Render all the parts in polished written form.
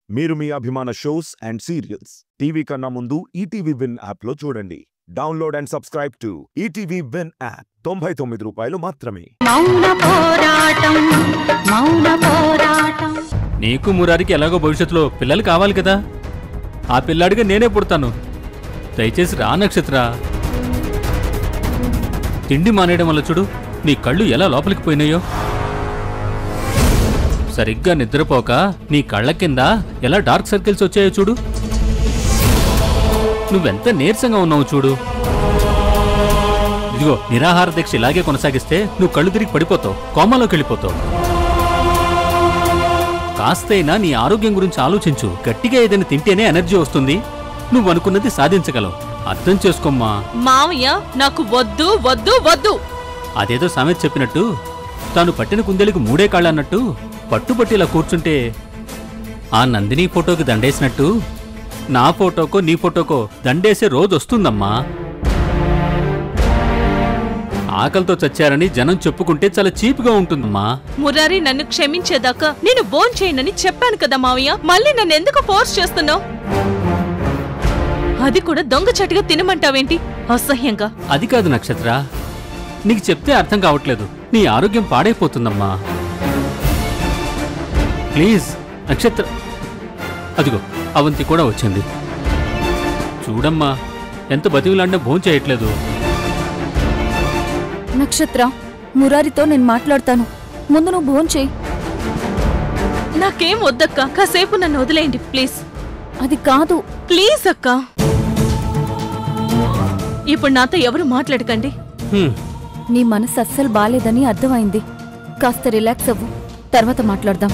మీరు మీ అభిమాన shows and serials TV కన్నా ముందు ఈటీవీ విన్ యాప్ లో చూడండి. Download and subscribe to ETV win app. 99 రూపాయలు మాత్రమే. నీకు మురారికి ఎలాగో భవిష్యత్తులో పిల్లలు కావాలి కదా, ఆ పిల్లాడిగా నేనే పుడతాను. దయచేసి రా నక్షత్ర. తిండి మానేయడం వల్ల చూడు నీ కళ్ళు ఎలా లోపలికి పోయినాయో. సరిగ్గా నిద్రపోక నీ కళ్ళ కింద ఎలా డార్క్ సర్కిల్స్ వచ్చాయో చూడు. నువ్వెంత నీరసంగా ఉన్నావు చూడు. ఇదిగో నిరాహార దీక్ష ఇలాగే కొనసాగిస్తే నువ్వు కళ్ళు తిరిగి పడిపోతావు, కోమాలోకి వెళ్ళిపోతావు. కాస్తైనా నీ ఆరోగ్యం గురించి ఆలోచించు. గట్టిగా ఏదైనా తింటేనే ఎనర్జీ వస్తుంది. నువ్వు అనుకున్నది సాధించగలవు. అర్థం చేసుకోమ్మా. మావయ్య నాకు వద్దు వద్దు వద్దు. అదేదో సామెత చెప్పినట్టు తాను పట్టిన కుందేలకు 3 కాళ్ళు అన్నట్టు పట్టుబట్టి ఇలా కూర్చుంటే ఆ నందిని ఫోటోకి దండేసినట్టు నా ఫోటోకో నీ ఫోటోకో దండేసే రోజు వస్తుందమ్మా. ఆకలితో చచ్చారని జనం చెప్పుకుంటే చాలా చీప్గా ఉంటుందమ్మా. మురారి నన్ను క్షమించేదాకా నేను భోంచేయనని చెప్పాను కదా మావయ్య. మళ్ళీ నన్ను ఎందుకు ఫోర్స్ చేస్తున్నావు? అది కూడా దొంగచాటుగా తినమంటావేంటి? అసహ్యంగా. అది కాదు నక్షత్ర, నీకు చెప్తే అర్థం కావట్లేదు. నీ ఆరోగ్యం పాడైపోతుందమ్మా. ప్లీజ్ నక్షత్ర. అదిగో అవంతి కూడా వచ్చింది. చూడమ్మా ఎంత బతివిలాడినా భోంచేయట్లేదు. నక్షత్ర, మురారితో నేను మాట్లాడతాను. ముందు నువ్వు భోంచేయి. నాకేం వద్దక్క, కాసేపు నన్ను వదిలేయండి ప్లీజ్. అది కాదు. ప్లీజ్ అక్క, ఇప్పుడు నాతో ఎవరు మాట్లాడకండి. నీ మనసు అస్సలు బాలేదని అర్థమైంది. కాస్త రిలాక్స్ అవ్వు, తర్వాత మాట్లాడదాం.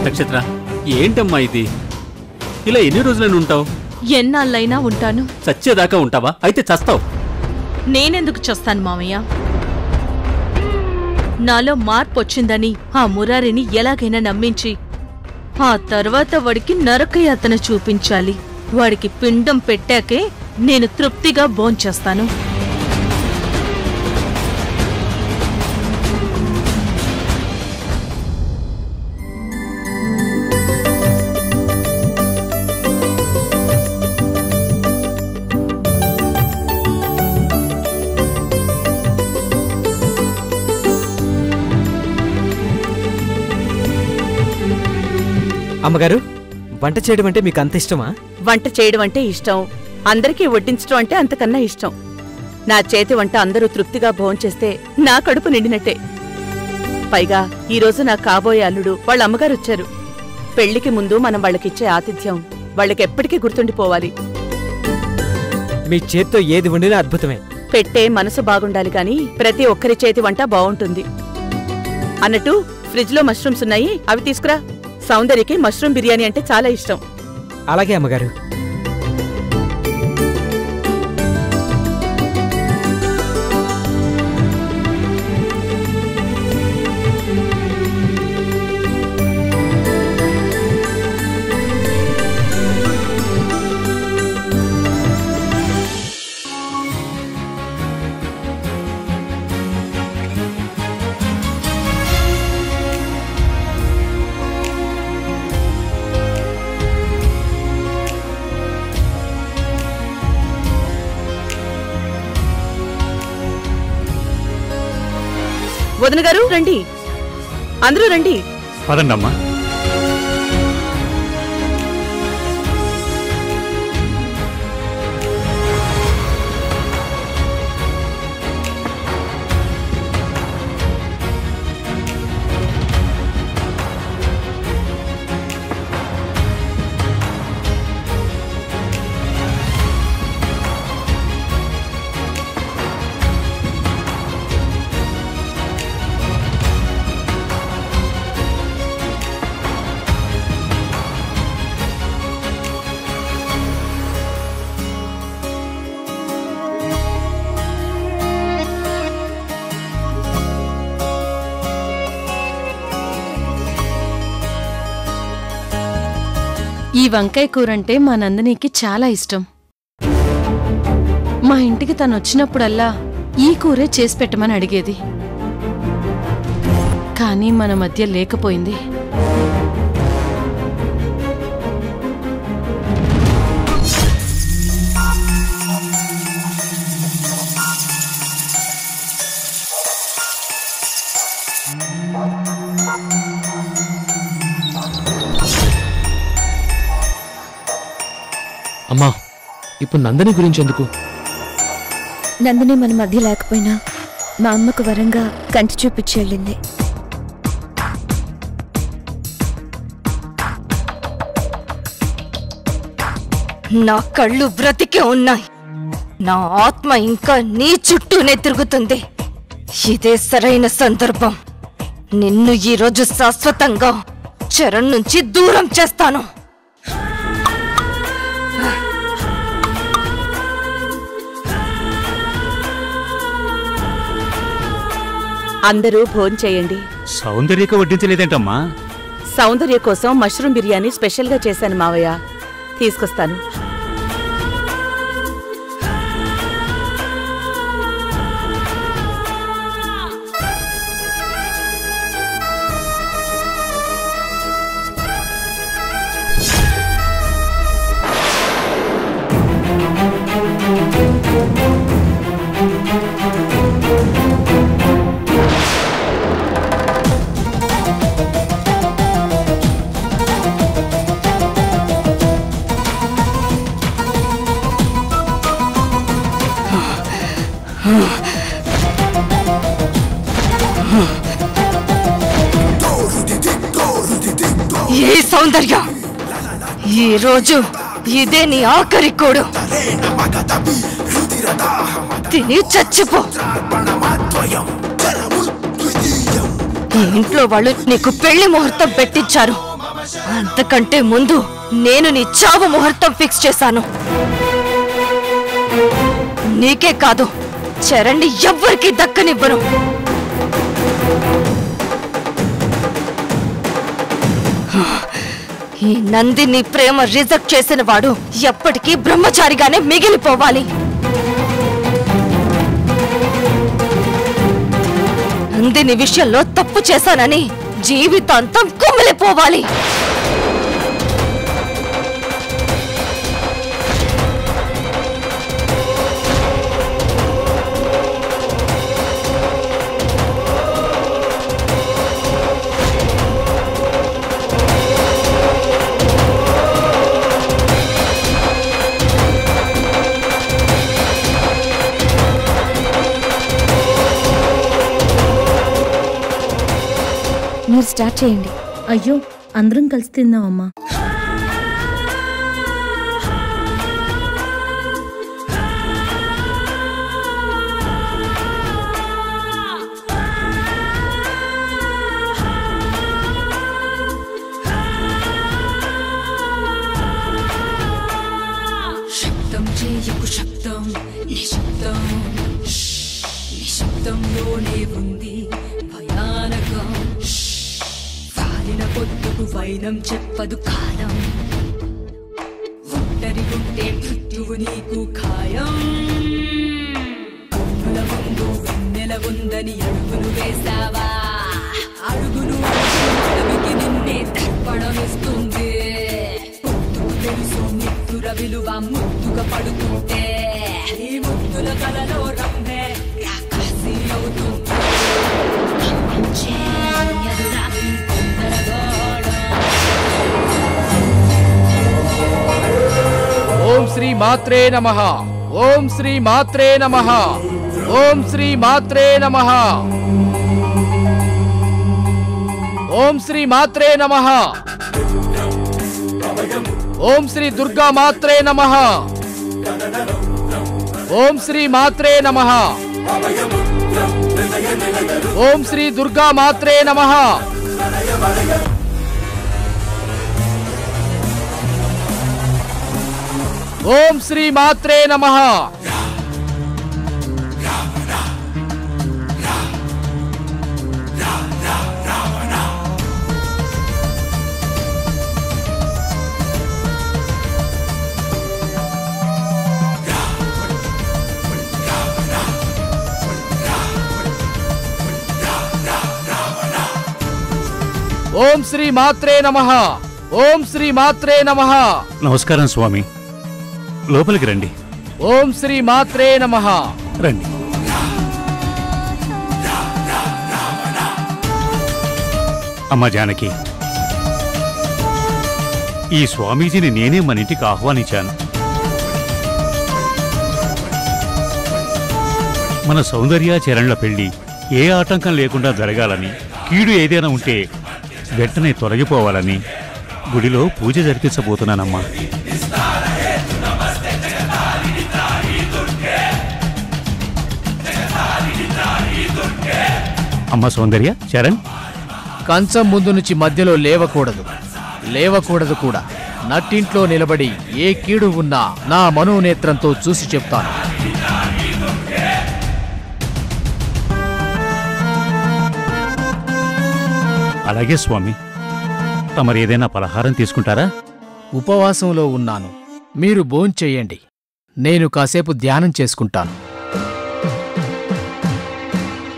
నక్షత్ర ఏంటమ్మా ఇది? ఇలా ఎన్ని రోజులని ఉంటావు? ఎన్నాళ్ళైనా ఉంటాను. చచ్చేదాకా ఉంటావా? అయితే చస్తావు. నేనెందుకు చస్తాను మామయ్య? నాలో మార్పు వచ్చిందని ఆ మురారిని ఎలాగైనా నమ్మించి ఆ తర్వాత వాడికి నరకయాతన చూపించాలి. వాడికి పిండం పెట్టాకే నేను తృప్తిగా భోంచేస్తాను. అమ్మగారు, వంట చేయడం అంటే మీకు అంత ఇష్టమా? వంట చేయడం అంటే ఇష్టం, అందరికీ వడ్డించడం అంటే అంతకన్నా ఇష్టం. నా చేతి వంట అందరూ తృప్తిగా భోంచేస్తే నా కడుపు నిండినట్టే. పైగా ఈరోజు నా కాబోయే అల్లుడు వాళ్ళ అమ్మగారు వచ్చారు. పెళ్లికి ముందు మనం వాళ్ళకిచ్చే ఆతిథ్యం వాళ్ళకెప్పటికీ గుర్తుండిపోవాలి. మీ చేత్తో ఏది వండినా అద్భుతమే. పెట్టే మనసు బాగుండాలి కాని ప్రతి ఒక్కరి చేతి వంట బావుంటుంది. అన్నట్టు ఫ్రిడ్జ్ లో మష్రూమ్స్ ఉన్నాయి, అవి తీసుకురా. సౌందర్యకి మష్రూమ్ బిర్యానీ అంటే చాలా ఇష్టం. అలాగే అమ్మగారు. వదిన గారు రండి, అందరూ రండి. పదండమ్మా. ఈ వంకాయ కూరంటే మా నందినికి చాలా ఇష్టం. మా ఇంటికి తను వచ్చినప్పుడల్లా ఈ కూరే చేసి పెట్టమని అడిగేది. కానీ మన మధ్య లేకపోయింది. అమ్మా, ఇప్పుడు నందిని గురించి ఎందుకు? నందిని మన మధ్య లేకపోయినా మా అమ్మకు వరంగా కంటి చూపించి వెళ్ళింది. నా కళ్ళు బ్రతికే ఉన్నాయి. నా ఆత్మ ఇంకా నీ చుట్టూనే తిరుగుతుంది. ఇదే సరైన సందర్భం. నిన్ను ఈరోజు శాశ్వతంగా చరణ్ నుంచి దూరం చేస్తాను. అందరూ భోంచేయండి. సౌందర్యక వడ్డించలేదేంటమ్మా? సౌందర్య కోసం మష్రూమ్ బిర్యానీ స్పెషల్గా చేశాను మావయ్య. తీసుకొస్తాను. ఏ సౌందర్య, ఈరోజు ఇదే నీ ఆఖరి కోడు. తిని చచ్చిపో. ఈ ఇంట్లో వాళ్ళు నీకు పెళ్లి ముహూర్తం పెట్టించారు. అంతకంటే ముందు నేను నీ చావు ముహూర్తం ఫిక్స్ చేశాను. నీకే కాదు, చరణ్ని ఎవ్వరికీ దక్కనివ్వను. ఈ నందిని ప్రేమ రిజెక్ట్ చేసిన వాడు ఎప్పటికీ బ్రహ్మచారిగానే మిగిలిపోవాలి. నందిని విషయంలో తప్పు చేశానని జీవితాంతం కుమిలిపోవాలి. మీరు స్టార్ట్ చేయండి. అయ్యో, అందరం కలిసి తిందామమ్మా. శబ్దం చేయకు, శబ్దం నిశ్శబ్దం. నిశ్శబ్దంలోనే ఉంది భయానకం. వాలిన పొద్దుకు వైనం చెప్పదు కాలం. ఒంటరి ఉంటే మృత్యువు నీకు ఖాయం. కన్నుల ముందు వెన్నెల ఉందని అడుగులు వేసావా? అడుగులు అడవికి నిన్నే తర్పణమిస్తుంది. పొద్దుకు తెలుసు మిత్రుల విలువ ముద్దుగా పడుతుంటే. ఈ ముద్దుల కలలో రమ్మే రాకాసి అవుతుంది. ఓం శ్రీ మాత్రే నమః. ఓం శ్రీ మాత్రే నమః. ఓం శ్రీ మాత్రే నమః. ఓం శ్రీ మాత్రే నమః. ఓం శ్రీ దుర్గా మాత్రే నమః. ఓం శ్రీ మాత్రే నమః. ఓం శ్రీ దుర్గా మాత్రే నమః. ఓం శ్రీ మాత్రే నమః. ఓం శ్రీ మాత్రే నమః. ఓం శ్రీ మాత్రే నమః. నమస్కారం స్వామి, లోపలికి రండి. ఓం శ్రీ మాత్రే నమః. రండి. అమ్మా జానకి, ఈ స్వామీజీని నేనే మన ఇంటికి ఆహ్వానించాను. మన సౌందర్యాచరణల పెళ్లి ఏ ఆటంకం లేకుండా జరగాలని, కీడు ఏదైనా ఉంటే వెంటనే తొలగిపోవాలని గుడిలో పూజ జరిపించబోతున్నానమ్మా. అమ్మ సౌందర్య, చరణ్, కంచం ముందు నుంచి మధ్యలో లేవకూడదు కూడా. నట్టింట్లో నిలబడి ఏ కీడు ఉన్నా నా మనోనేత్రంతో చూసి చెప్తాను. అలాగే స్వామి. తమరు ఏదైనా పలహారం తీసుకుంటారా? ఉపవాసంలో ఉన్నాను, మీరు భోంచెయ్యండి. నేను కాసేపు ధ్యానం చేసుకుంటాను.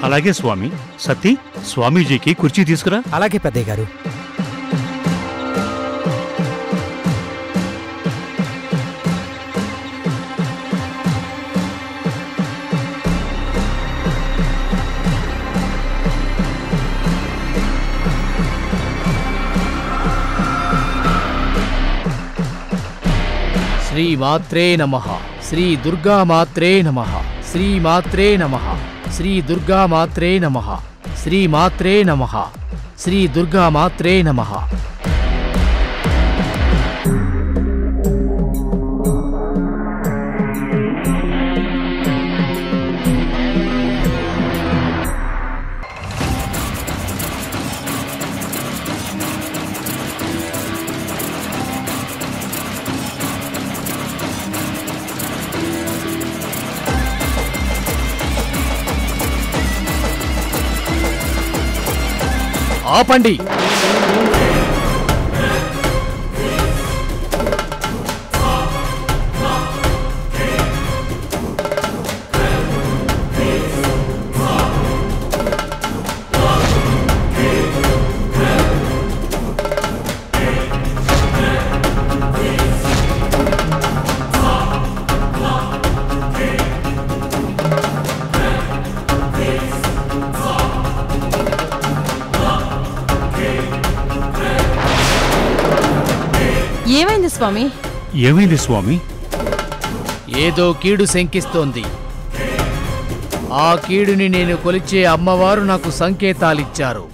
అలాగే స్వామి. సతీ, స్వామీజీకి కుర్చీ తీసుకురా. అలాగే పెద్దయ్య గారు. శ్రీ మాత్రే నమః. శ్రీ దుర్గా మాత్రే నమః. శ్రీ మాత్రే నమః. శ్రీ దుర్గా మాత్రే నమః. శ్రీ మాత్రే నమః. శ్రీ దుర్గా మాత్రే నమః. ఆపండి. ఏమైంది స్వామి? ఏమైంది స్వామి? ఏదో కీడు శంకిస్తోంది. ఆ కీడుని నేను కొలిచే అమ్మవారు నాకు సంకేతాలిచ్చారు.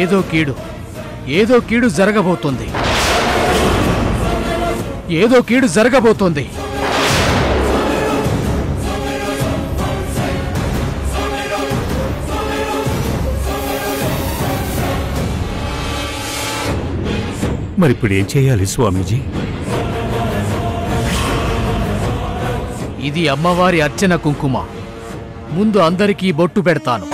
ఏదో కీడు జరగబోతోంది. ఏదో కీడు జరగబోతోంది. మరిప్పుడు ఏం చేయాలి స్వామీజీ? ఇది అమ్మవారి అర్చన కుంకుమ. ముందు అందరికీ బొట్టు పెడతాను.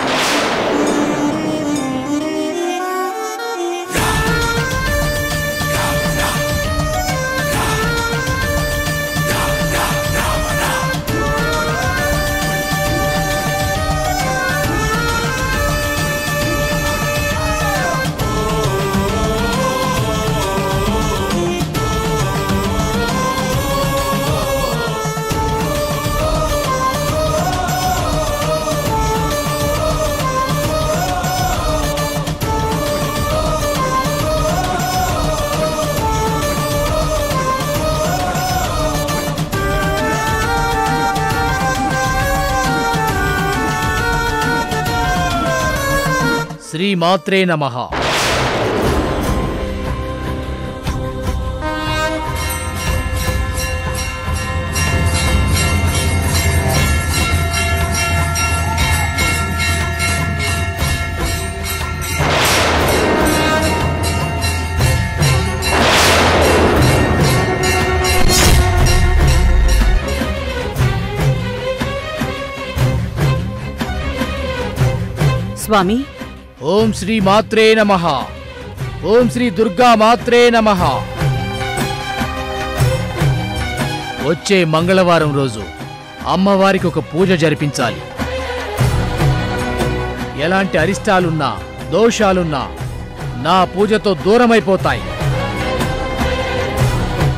శ్రీ మాత్రే నమః. స్వామి, ఓం శ్రీ మాత్రే నమః. ఓం శ్రీ దుర్గా మాత్రే నమః. వచ్చే మంగళవారం రోజు అమ్మవారికి ఒక పూజ జరిపించాలి. ఎలాంటి అరిష్టాలున్నా దోషాలున్నా నా పూజతో దూరమైపోతాయి.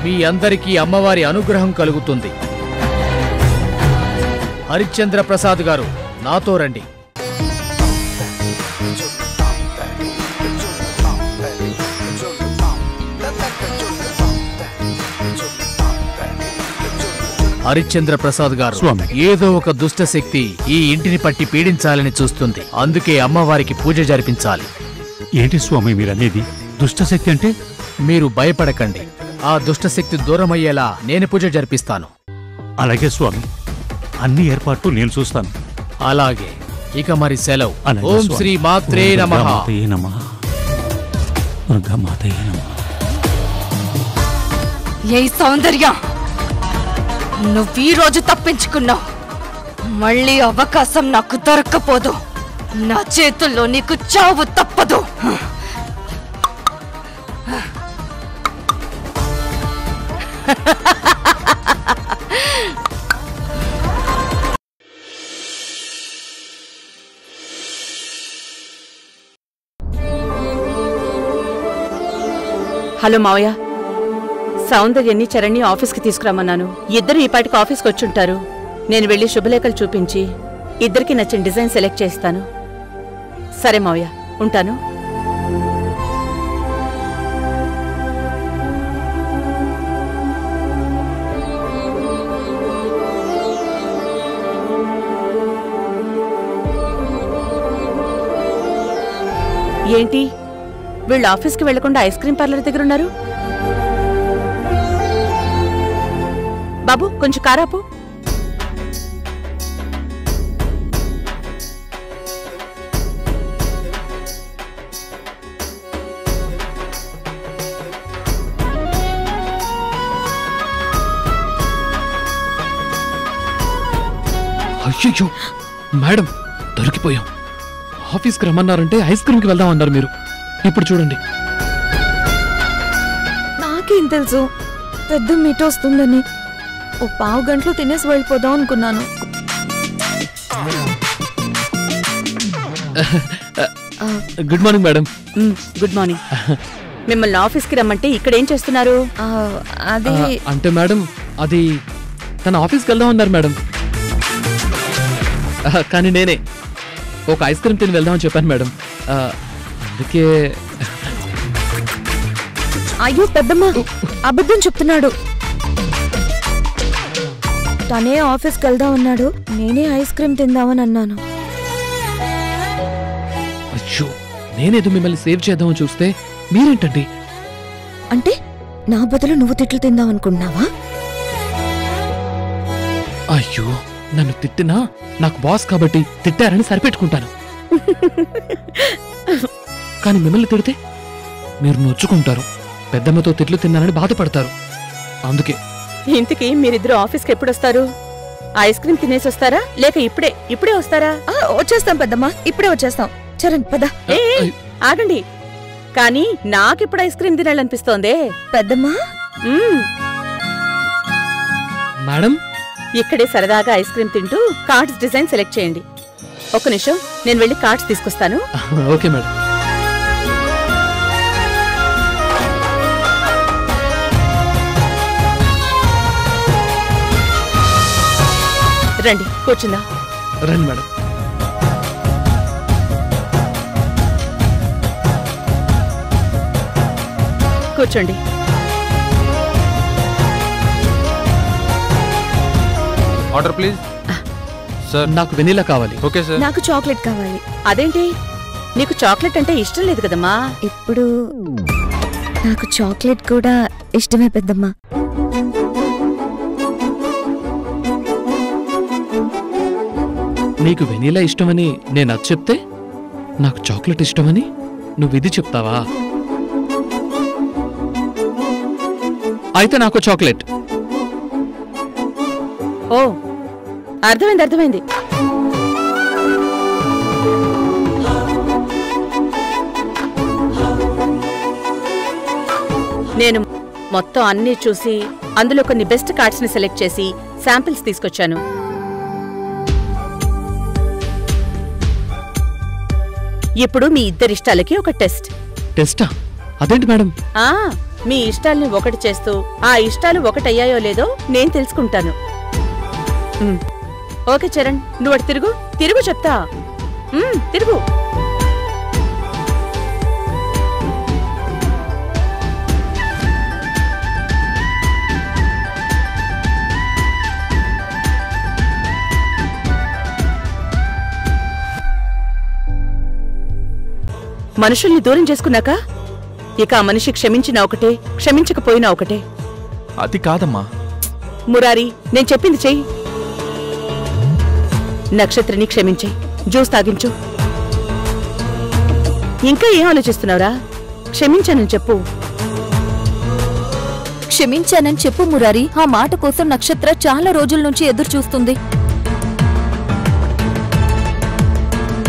మీ అందరికీ అమ్మవారి అనుగ్రహం కలుగుతుంది. హరిశ్చంద్ర ప్రసాద్ గారు, నాతో రండి. హరిశ్చంద్ర ప్రసాద్ గారు, ఏదో ఒక దుష్ట శక్తి ఈ ఇంటిని పట్టి పీడించాలని చూస్తుంది. అందుకే అమ్మవారికి పూజ జరిపించాలి. ఏంటి స్వామి మీరనేది? దుష్టశక్తి అంటే? మీరు భయపడకండి. ఆ దుష్టశక్తి దూరమయ్యేలా నేను పూజ జరిపిస్తాను. అలాగే స్వామి, అన్ని ఏర్పాట్లు నేను చూస్తాను. అలాగే, ఇక మరి సెలవు. అలాగే ఓం స్వామి. శ్రీ మాత్రే నమః. దుర్గామాతయే నమః. దుర్గామాతయే నమః. ఏ సౌందర్య, నువ్వీ రోజు తప్పించుకున్నావు. మళ్ళీ అవకాశం నాకు దొరక్కపోదు. నా చేతుల్లో నీకు చావు తప్పదు. హలో మావయ్య, సౌందర్యని చరణ్ని ఆఫీస్కి తీసుకురమ్మన్నాను. ఇద్దరు ఈ పాటికి ఆఫీస్కి వచ్చుంటారు. నేను వెళ్ళి శుభలేఖలు చూపించి ఇద్దరికి నచ్చిన డిజైన్ సెలెక్ట్ చేస్తాను. సరే మావయ్య, ఉంటాను. ఏంటి వీళ్ళు ఆఫీస్కి వెళ్లకుండా ఐస్ క్రీం పార్లర్ దగ్గర ఉన్నారు? బాబు, కొంచెం కారాపు. అయ్యో మేడం, దొరికిపోయాం. ఆఫీస్కి రమ్మన్నారంటే ఐస్ క్రీమ్కి వెళ్దామన్నారు మీరు. ఇప్పుడు చూడండి. నాకేం తెలుసు పెద్ద మీట వస్తుందని. ఓ పావు గంటలో తినేసి వెళ్ళిపోదాం అనుకున్నాను. Good morning madam. Good morning. మిమ్మల్ని ఆఫీస్కి రమ్మంటే ఇక్కడేం చేస్తున్నారు? అది అంటే మేడం, అది తన ఆఫీస్కి వెళ్దామన్నారు మేడం. కానీ నేనే ఒక ఐస్ క్రీమ్ తిని వెళ్దామని చెప్పాను మేడం. అందుకే. అయ్యో పెద్దమ్మ, అబద్ధం చెప్తున్నాడు. తనే ఆఫీస్కి వెళ్దాం అన్నాడు. నేనే ఐస్ క్రీమ్ తిందామని అన్నాను. అయ్యో, నేనేదో మిమ్మల్ని సేవ్ చేద్దామని చూస్తే మీరేంటండి? అంటే నా బదులు నువ్వు తిట్లు తిందాం అనుకుంటున్నావా? అయ్యో, నన్ను తిట్టినా నాకు బాస్ కాబట్టి తిట్టారని సరిపెట్టుకుంటాను. కానీ మిమ్మల్ని తిడితే మీరు నొచ్చుకుంటారు. పెద్దమ్మతో తిట్లు తిన్నానని బాధపడతారు. అందుకే. ఇంతకీ మీరిద్దరు ఆఫీస్కి ఎప్పుడొస్తారు? ఐస్ క్రీమ్ తినేసి వస్తారా, లేక ఇప్పుడే వస్తారా? వచ్చేస్తాం పెద్దమ్మ, ఇప్పుడే వచ్చేస్తాం. చరణ్ పద. ఆగండి, కానీ నాకిప్పుడు ఐస్ క్రీమ్ తినాలనిపిస్తోందే. పెద్దమ్మా, మేడం, ఇక్కడే సరదాగా ఐస్ క్రీమ్ తింటూ కార్డ్స్ డిజైన్ సెలెక్ట్ చేయండి. ఒక్క నిమిషం, నేను వెళ్ళి కార్డ్స్ తీసుకొస్తాను. Okay madam. రండి, కూర్చుందా. రండి మేడం. కూర్చోండి. Order please. సార్, నాకు వెనీలా కావాలి. Okay sir. నాకు చాక్లెట్ కావాలి. అదేంటి, నీకు చాక్లెట్ అంటే ఇష్టం లేదు కదమ్మా? ఇప్పుడు నాకు చాక్లెట్ కూడా ఇష్టమే పెద్దమ్మా. నీకు వెనీలా ఇష్టమని నేను అది చెప్తే, నాకు చాక్లెట్ ఇష్టమని నువ్వు ఇది చెప్తావా? అయితే నాకు చాక్లెట్. ఓ, అర్థమైంది. నేను మొత్తం అన్నీ చూసి అందులో కొన్ని బెస్ట్ కార్డ్స్ ని సెలెక్ట్ చేసి శాంపిల్స్ తీసుకొచ్చాను. ఇప్పుడు మీ ఇద్దరిష్టాలకి ఒక టెస్ట్. టెస్టా? అదేంటి మేడం? మీ ఇష్టాల్ని ఒకటి చేస్తూ ఆ ఇష్టాలు ఒకటయ్యాయో లేదో నేను తెలుసుకుంటాను. ఓకే చరణ్, నువ్వు అటు తిరుగు. తిరుగు చెప్తా. తిరుగు. మనుషుల్ని దూరం చేసుకున్నాక ఇక ఆ మనిషి క్షమించినా ఒకటే, క్షమించకపోయినా ఒకటే. అది కాదమ్మా. మురారి, నేను చెప్పింది చెయ్యి. నక్షత్రిని క్షమించేయి, జ్యూస్ తాగించు. ఇంకా ఏం ఆలోచిస్తున్నావురా? క్షమించానని చెప్పు. క్షమించానని చెప్పు మురారి. ఆ మాట కోసం నక్షత్ర చాలా రోజుల నుంచి ఎదురు చూస్తుంది.